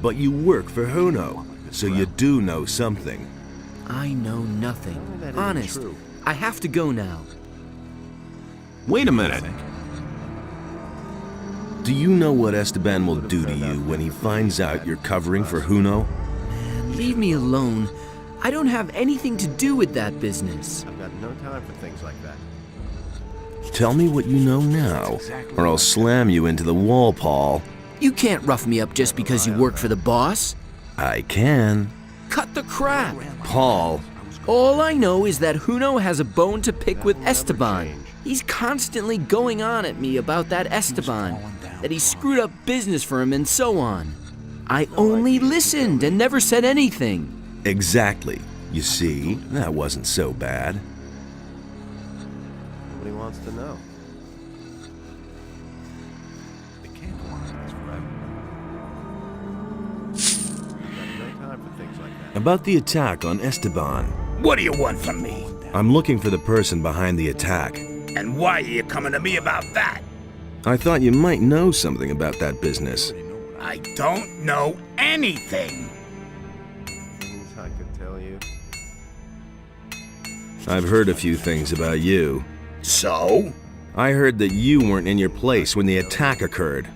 But you work for Huno, so you do know something. I know nothing. Honest. I have to go now. Wait a minute. Do you know what Esteban will do to you when he finds out you're covering for Huno? Man, leave me alone. I don't have anything to do with that business. I've got no time for things like that. Tell me what you know now, or I'll slam you into the wall, Paul. You can't rough me up just because you work for the boss. I can. Cut the crap. Paul. All I know is that Huno has a bone to pick with Esteban. He's constantly going on at me about that Esteban, that he screwed up business for him and so on. I only listened and never said anything. Exactly. You see, that wasn't so bad. Nobody wants to know. They can't go on this forever. I've got no time for things like that. About the attack on Esteban. What do you want from me? I'm looking for the person behind the attack. And why are you coming to me about that? I thought you might know something about that business. I don't know anything. Things I could tell you. I've heard a few things about you. So? I heard that you weren't in your place when the attack occurred.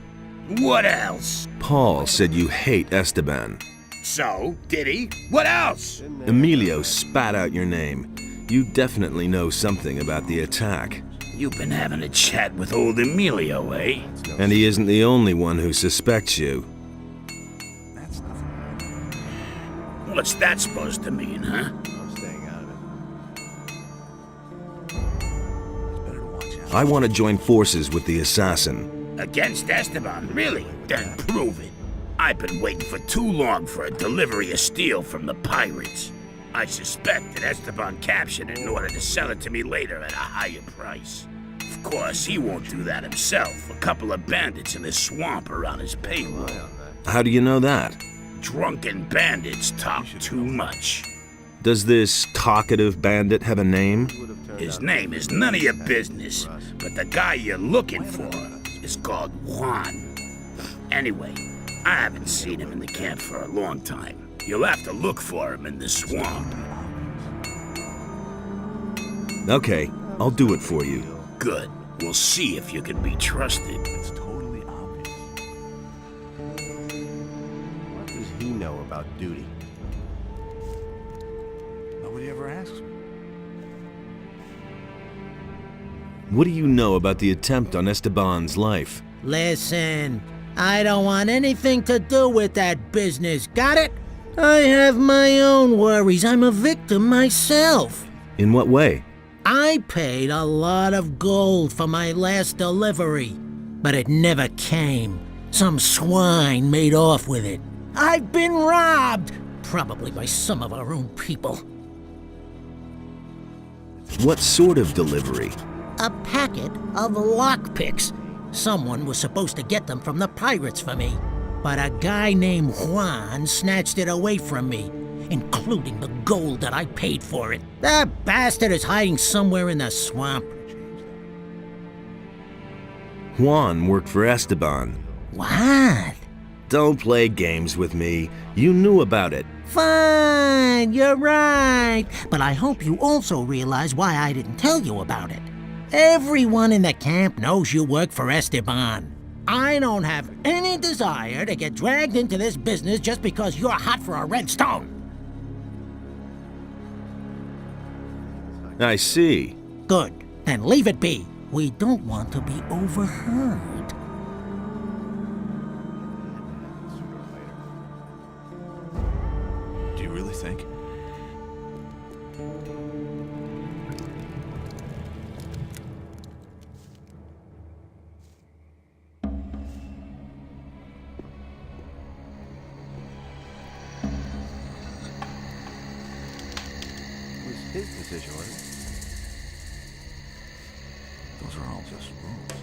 What else? Paul said you hate Esteban. So, did he? What else? Emilio spat out your name. You definitely know something about the attack. You've been having a chat with old Emilio, eh? And he isn't the only one who suspects you. What's that supposed to mean, huh? I'm staying out of it. I want to join forces with the assassin. Against Esteban, really? Then prove it. I've been waiting for too long for a delivery of steel from the pirates. I suspect that Esteban captured it in order to sell it to me later at a higher price. Of course, he won't do that himself. A couple of bandits in the swamp are on his payroll. How do you know that? Drunken bandits talk too much. Does this talkative bandit have a name? His name is none of your business, but the guy you're looking for is called Juan. Anyway, I haven't seen him in the camp for a long time. You'll have to look for him in the swamp. Okay, I'll do it for you. Good. We'll see if you can be trusted. It's totally obvious. What does he know about duty? Nobody ever asks me. What do you know about the attempt on Esteban's life? Listen, I don't want anything to do with that business, got it? I have my own worries. I'm a victim myself. In what way? I paid a lot of gold for my last delivery, but it never came. Some swine made off with it. I've been robbed, probably by some of our own people. What sort of delivery? A packet of lockpicks. Someone was supposed to get them from the pirates for me, but a guy named Juan snatched it away from me, including the gold that I paid for it. That bastard is hiding somewhere in the swamp. Juan worked for Esteban. What? Don't play games with me. You knew about it. Fine, you're right. But I hope you also realize why I didn't tell you about it. Everyone in the camp knows you work for Esteban. I don't have any desire to get dragged into this business just because you're hot for a red stone. I see. Good. Then leave it be. We don't want to be overheard. Do you really think? It was his decision, wasn't it? Those are all just rules.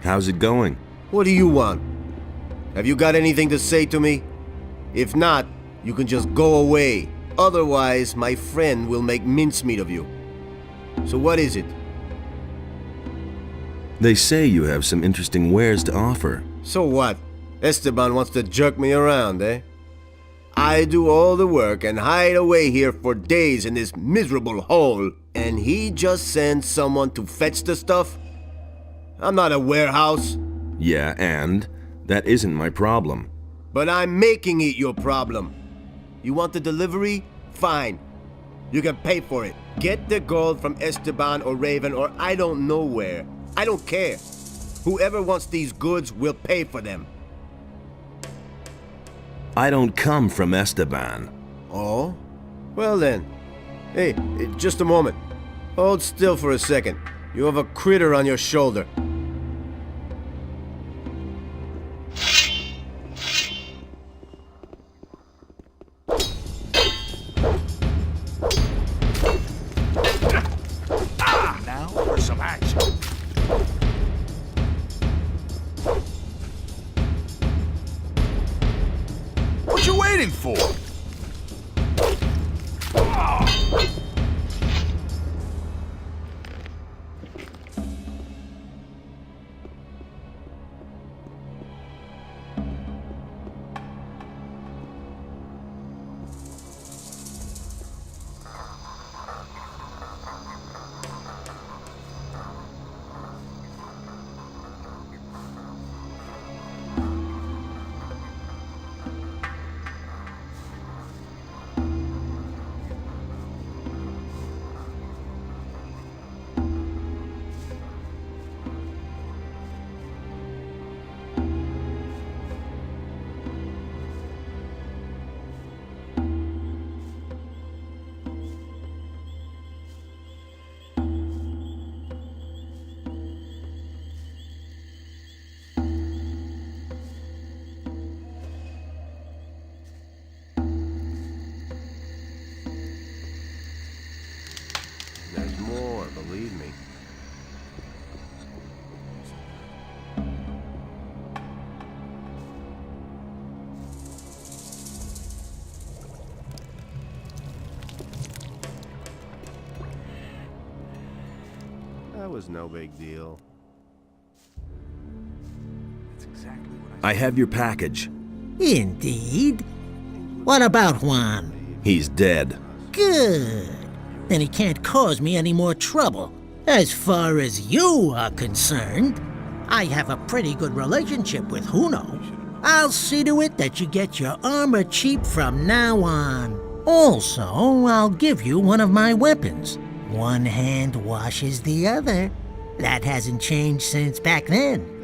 How's it going? What do you want? Have you got anything to say to me? If not, you can just go away. Otherwise, my friend will make mincemeat of you. So what is it? They say you have some interesting wares to offer. So what? Esteban wants to jerk me around, eh? I do all the work and hide away here for days in this miserable hole, and he just sends someone to fetch the stuff? I'm not a warehouse. Yeah, and that isn't my problem. But I'm making it your problem. You want the delivery? Fine. You can pay for it. Get the gold from Esteban or Raven or I don't know where. I don't care. Whoever wants these goods will pay for them. I don't come from Esteban. Oh? Well then. Hey, just a moment. Hold still for a second. You have a critter on your shoulder. Now for some action. What you waiting for? There's more, believe me. That was no big deal. That's exactly what I have your package. Indeed. What about Juan? He's dead. Good. Then he can't cause me any more trouble. As far as you are concerned, I have a pretty good relationship with Juno. I'll see to it that you get your armor cheap from now on. Also, I'll give you one of my weapons. One hand washes the other. That hasn't changed since back then.